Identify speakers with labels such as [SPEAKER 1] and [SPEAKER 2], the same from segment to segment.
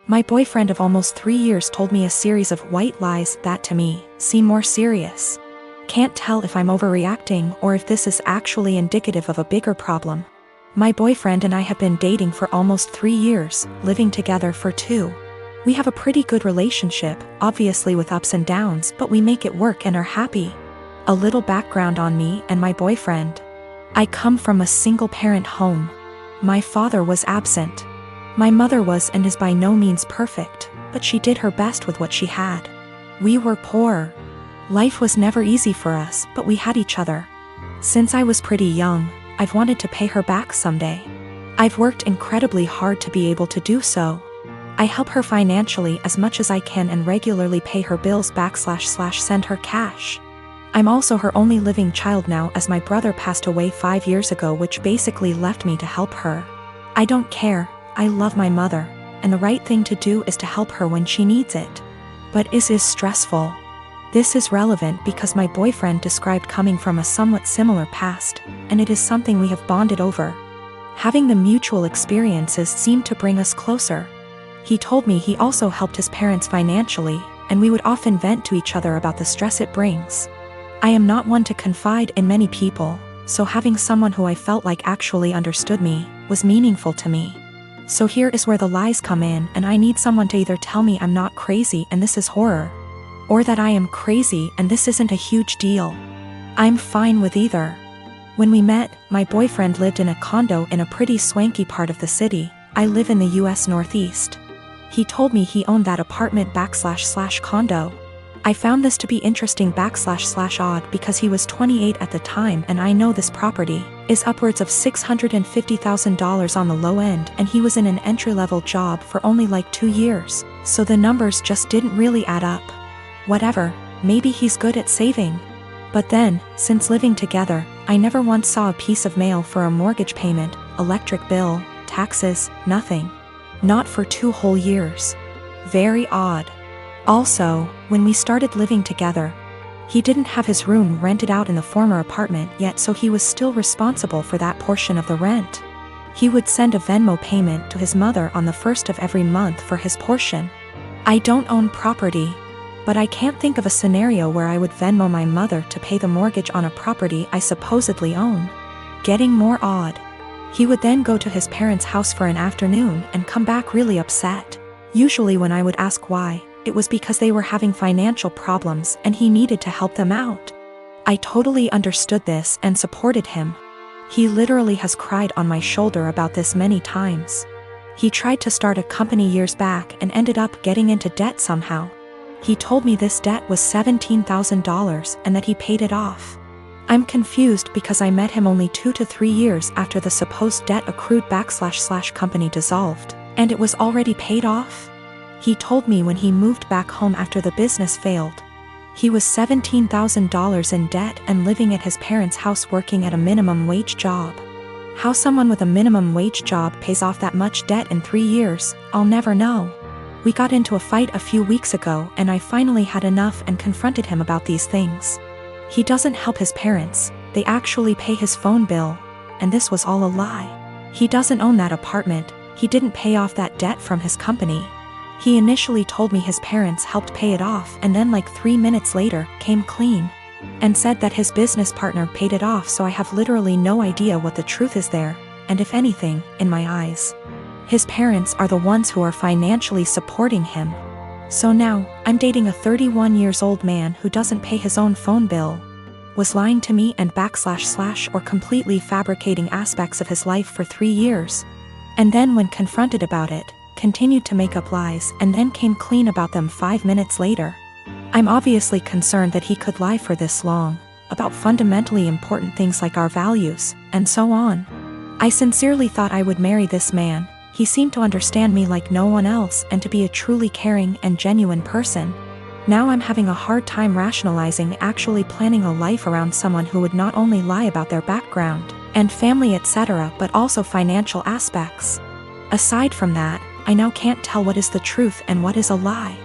[SPEAKER 1] My boyfriend of almost 3 years told me a series of white lies that to me seem more serious. Can't tell if I'm overreacting or if this is actually indicative of a bigger problem. My boyfriend and I have been dating for almost 3 years, living together for 2. We have a pretty good relationship, obviously with ups and downs, but we make it work and are happy. A little background on me and my boyfriend. I come from a single-parent home. My father was absent. My mother was and is by no means perfect, but she did her best with what she had. We were poor. Life was never easy for us, but we had each other. Since I was pretty young, I've wanted to pay her back someday. I've worked incredibly hard to be able to do so. I help her financially as much as I can and regularly pay her bills //send her cash. I'm also her only living child now, as my brother passed away 5 years ago, which basically left me to help her. I don't care, I love my mother, and the right thing to do is to help her when she needs it. But is stressful. This is relevant because my boyfriend described coming from a somewhat similar past, and it is something we have bonded over. Having the mutual experiences seemed to bring us closer. He told me he also helped his parents financially, and we would often vent to each other about the stress it brings. I am not one to confide in many people, so having someone who I felt like actually understood me was meaningful to me. So here is where the lies come in, and I need someone to either tell me I'm not crazy and this is horror, or that I am crazy and this isn't a huge deal. I'm fine with either. When we met, my boyfriend lived in a condo in a pretty swanky part of the city. I live in the US Northeast. He told me he owned that apartment / condo. I found this to be interesting / odd because he was 28 at the time, and I know this property is upwards of $650,000 on the low end, and he was in an entry-level job for only like 2 years, so the numbers just didn't really add up. Whatever, maybe he's good at saving. But then, since living together, I never once saw a piece of mail for a mortgage payment, electric bill, taxes, nothing. Not for 2 whole years. Very odd. Also, when we started living together, he didn't have his room rented out in the former apartment yet, so he was still responsible for that portion of the rent. He would send a Venmo payment to his mother on the 1st of every month for his portion. I don't own property, but I can't think of a scenario where I would Venmo my mother to pay the mortgage on a property I supposedly own. Getting more odd. He would then go to his parents' house for an afternoon and come back really upset. Usually when I would ask why, it was because they were having financial problems and he needed to help them out. I totally understood this and supported him. He literally has cried on my shoulder about this many times. He tried to start a company years back and ended up getting into debt somehow. He told me this debt was $17,000 and that he paid it off. I'm confused because I met him only 2 to 3 years after the supposed debt accrued / company dissolved, and it was already paid off. He told me when he moved back home after the business failed, he was $17,000 in debt and living at his parents' house working at a minimum wage job. How someone with a minimum wage job pays off that much debt in 3 years, I'll never know. We got into a fight a few weeks ago and I finally had enough and confronted him about these things. He doesn't help his parents, they actually pay his phone bill, and this was all a lie. He doesn't own that apartment, he didn't pay off that debt from his company. He initially told me his parents helped pay it off and then like 3 minutes later, came clean. And said that his business partner paid it off, so I have literally no idea what the truth is there, and if anything, in my eyes. His parents are the ones who are financially supporting him. So now, I'm dating a 31 years old man who doesn't pay his own phone bill, was lying to me and / or completely fabricating aspects of his life for 3 years. And then when confronted about it, continued to make up lies and then came clean about them 5 minutes later. I'm obviously concerned that he could lie for this long, about fundamentally important things like our values, and so on. I sincerely thought I would marry this man. He seemed to understand me like no one else and to be a truly caring and genuine person. Now I'm having a hard time rationalizing actually planning a life around someone who would not only lie about their background and family etc., but also financial aspects. Aside from that, I now can't tell what is the truth and what is a lie.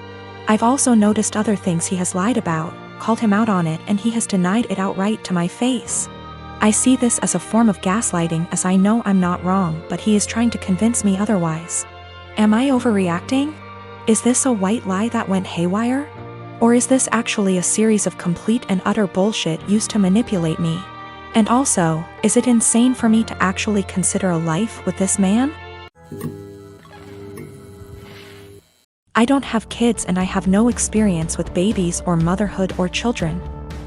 [SPEAKER 1] I've also noticed other things he has lied about, called him out on it, and he has denied it outright to my face. I see this as a form of gaslighting, as I know I'm not wrong, but he is trying to convince me otherwise. Am I overreacting? Is this a white lie that went haywire? Or is this actually a series of complete and utter bullshit used to manipulate me? And also, is it insane for me to actually consider a life with this man? I don't have kids and I have no experience with babies or motherhood or children.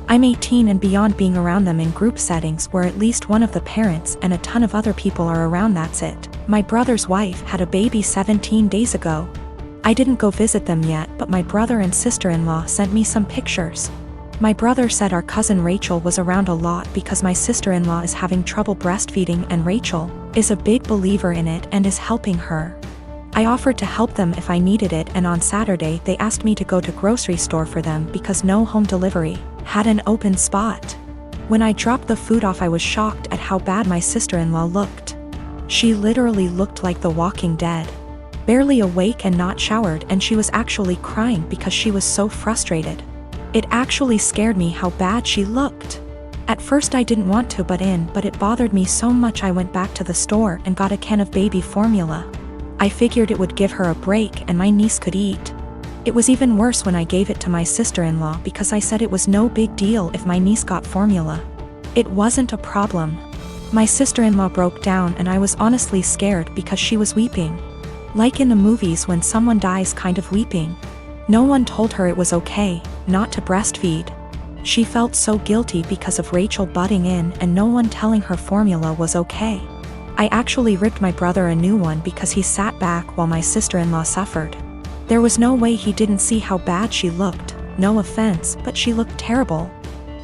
[SPEAKER 1] I'm 18 and beyond being around them in group settings where at least one of the parents and a ton of other people are around. That's it. My brother's wife had a baby 17 days ago. I didn't go visit them yet, but my brother and sister-in-law sent me some pictures. My brother said our cousin Rachel was around a lot because my sister-in-law is having trouble breastfeeding and Rachel is a big believer in it and is helping her. I offered to help them if I needed it, and on Saturday they asked me to go to grocery store for them because no home delivery had an open spot. When I dropped the food off, I was shocked at how bad my sister-in-law looked. She literally looked like the Walking Dead. Barely awake and not showered, and she was actually crying because she was so frustrated. It actually scared me how bad she looked. At first I didn't want to but it bothered me so much I went back to the store and got a can of baby formula. I figured it would give her a break and my niece could eat. It was even worse when I gave it to my sister-in-law because I said it was no big deal if my niece got formula. It wasn't a problem. My sister-in-law broke down and I was honestly scared because she was weeping. Like in the movies when someone dies, kind of weeping. No one told her it was okay not to breastfeed. She felt so guilty because of Rachel butting in and no one telling her formula was okay. I actually ripped my brother a new one because he sat back while my sister-in-law suffered. There was no way he didn't see how bad she looked. No offense, but she looked terrible.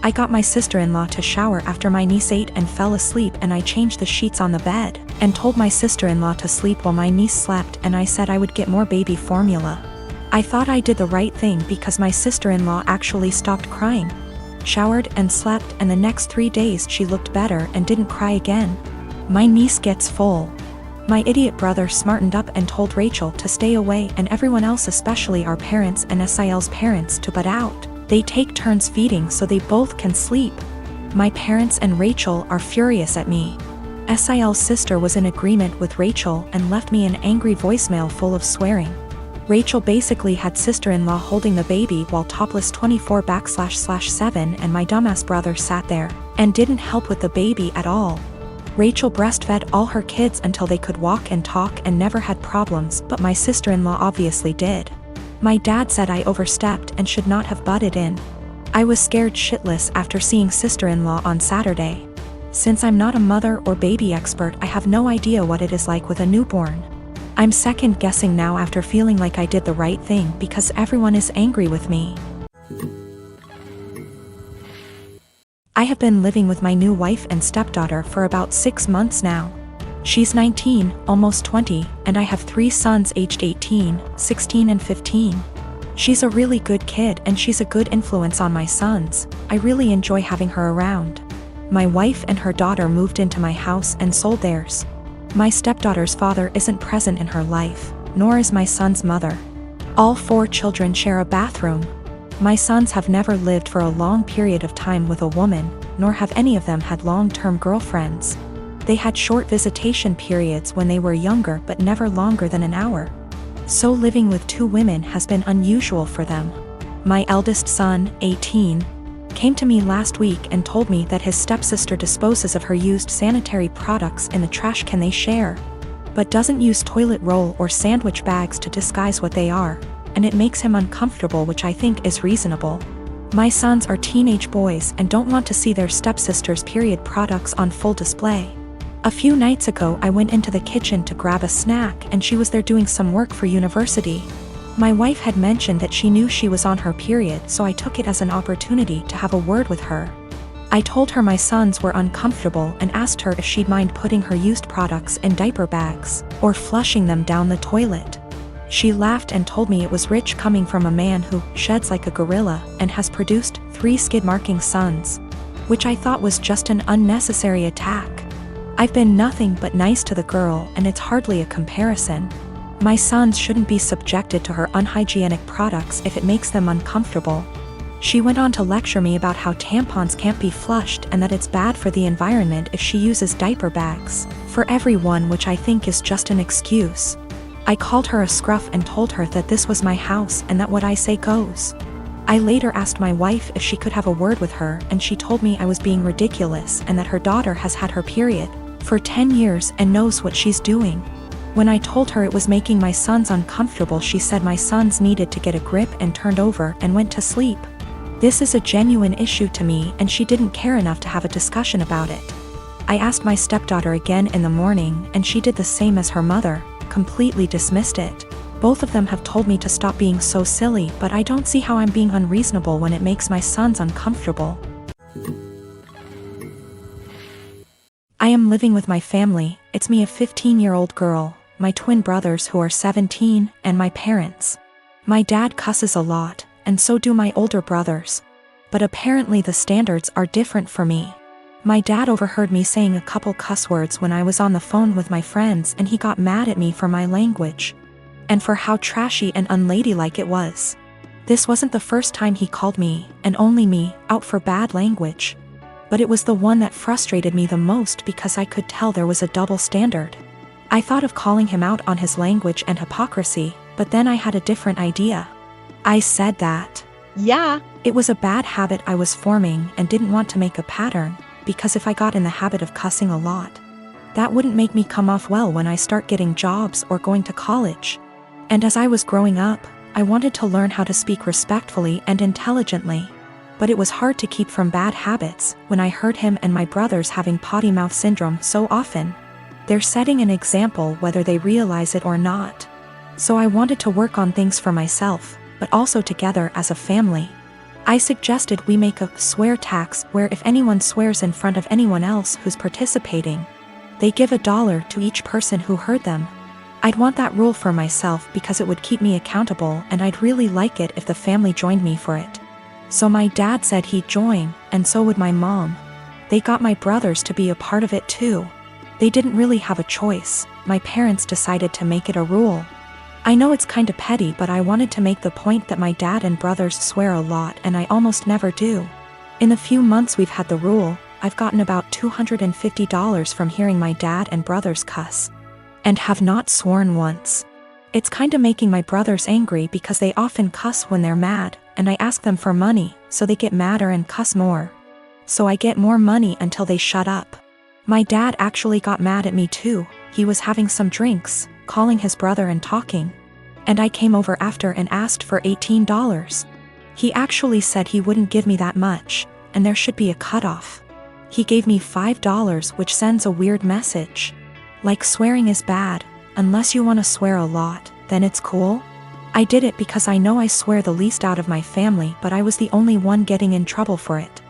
[SPEAKER 1] I got my sister-in-law to shower after my niece ate and fell asleep, and I changed the sheets on the bed and told my sister-in-law to sleep while my niece slept, and I said I would get more baby formula. I thought I did the right thing because my sister-in-law actually stopped crying, showered and slept, and the next 3 days she looked better and didn't cry again. My niece gets full. My idiot brother smartened up and told Rachel to stay away and everyone else, especially our parents and SIL's parents, to butt out. They take turns feeding so they both can sleep. My parents and Rachel are furious at me. SIL's sister was in agreement with Rachel and left me an angry voicemail full of swearing. Rachel basically had sister-in-law holding the baby while topless 24/7, and my dumbass brother sat there and didn't help with the baby at all. Rachel breastfed all her kids until they could walk and talk and never had problems, but my sister-in-law obviously did. My dad said I overstepped and should not have butted in. I was scared shitless after seeing sister-in-law on Saturday. Since I'm not a mother or baby expert, I have no idea what it is like with a newborn. I'm second guessing now after feeling like I did the right thing because everyone is angry with me. I have been living with my new wife and stepdaughter for about 6 months now. She's 19, almost 20, and I have 3 sons aged 18, 16 and 15. She's a really good kid and she's a good influence on my sons. I really enjoy having her around. My wife and her daughter moved into my house and sold theirs. My stepdaughter's father isn't present in her life, nor is my son's mother. All 4 children share a bathroom. My sons have never lived for a long period of time with a woman, nor have any of them had long-term girlfriends. They had short visitation periods when they were younger, but never longer than an hour. So living with 2 women has been unusual for them. My eldest son, 18, came to me last week and told me that his stepsister disposes of her used sanitary products in the trash can they share, but doesn't use toilet roll or sandwich bags to disguise what they are, and it makes him uncomfortable, which I think is reasonable. My sons are teenage boys and don't want to see their stepsister's period products on full display. A few nights ago I went into the kitchen to grab a snack and she was there doing some work for university. My wife had mentioned that she knew she was on her period, so I took it as an opportunity to have a word with her. I told her my sons were uncomfortable and asked her if she'd mind putting her used products in diaper bags or flushing them down the toilet. She laughed and told me it was rich coming from a man who sheds like a gorilla and has produced 3 skid-marking sons, which I thought was just an unnecessary attack. I've been nothing but nice to the girl and it's hardly a comparison. My sons shouldn't be subjected to her unhygienic products if it makes them uncomfortable. She went on to lecture me about how tampons can't be flushed and that it's bad for the environment if she uses diaper bags for everyone, which I think is just an excuse. I called her a scruff and told her that this was my house and that what I say goes. I later asked my wife if she could have a word with her, and she told me I was being ridiculous and that her daughter has had her period for 10 years and knows what she's doing. When I told her it was making my sons uncomfortable, she said my sons needed to get a grip and turned over and went to sleep. This is a genuine issue to me, and she didn't care enough to have a discussion about it. I asked my stepdaughter again in the morning, and she did the same as her mother, completely dismissed it. Both of them have told me to stop being so silly, but I don't see how I'm being unreasonable when it makes my sons uncomfortable. I am living with my family. It's me, a 15-year-old girl, my twin brothers who are 17, and my parents. My dad cusses a lot, and so do my older brothers. But apparently the standards are different for me. My dad overheard me saying a couple cuss words when I was on the phone with my friends, and he got mad at me for my language and for how trashy and unladylike it was. This wasn't the first time he called me, and only me, out for bad language. But it was the one that frustrated me the most because I could tell there was a double standard. I thought of calling him out on his language and hypocrisy, but then I had a different idea. I said that, yeah, it was a bad habit I was forming and didn't want to make a pattern, because if I got in the habit of cussing a lot, that wouldn't make me come off well when I start getting jobs or going to college. And as I was growing up, I wanted to learn how to speak respectfully and intelligently. But it was hard to keep from bad habits when I heard him and my brothers having potty mouth syndrome so often. They're setting an example whether they realize it or not. So I wanted to work on things for myself, but also together as a family. I suggested we make a swear tax where if anyone swears in front of anyone else who's participating, they give $1 to each person who heard them. I'd want that rule for myself because it would keep me accountable, and I'd really like it if the family joined me for it. So my dad said he'd join, and so would my mom. They got my brothers to be a part of it too. They didn't really have a choice. My parents decided to make it a rule. I know it's kinda petty, but I wanted to make the point that my dad and brothers swear a lot and I almost never do. In the few months we've had the rule, I've gotten about $250 from hearing my dad and brothers cuss, and have not sworn once. It's kinda making my brothers angry because they often cuss when they're mad, and I ask them for money, so they get madder and cuss more. So I get more money until they shut up. My dad actually got mad at me too. He was having some drinks, calling his brother and talking. And I came over after and asked for $18. He actually said he wouldn't give me that much, and there should be a cutoff. He gave me $5, which sends a weird message. Like swearing is bad, unless you want to swear a lot, then it's cool. I did it because I know I swear the least out of my family, but I was the only one getting in trouble for it.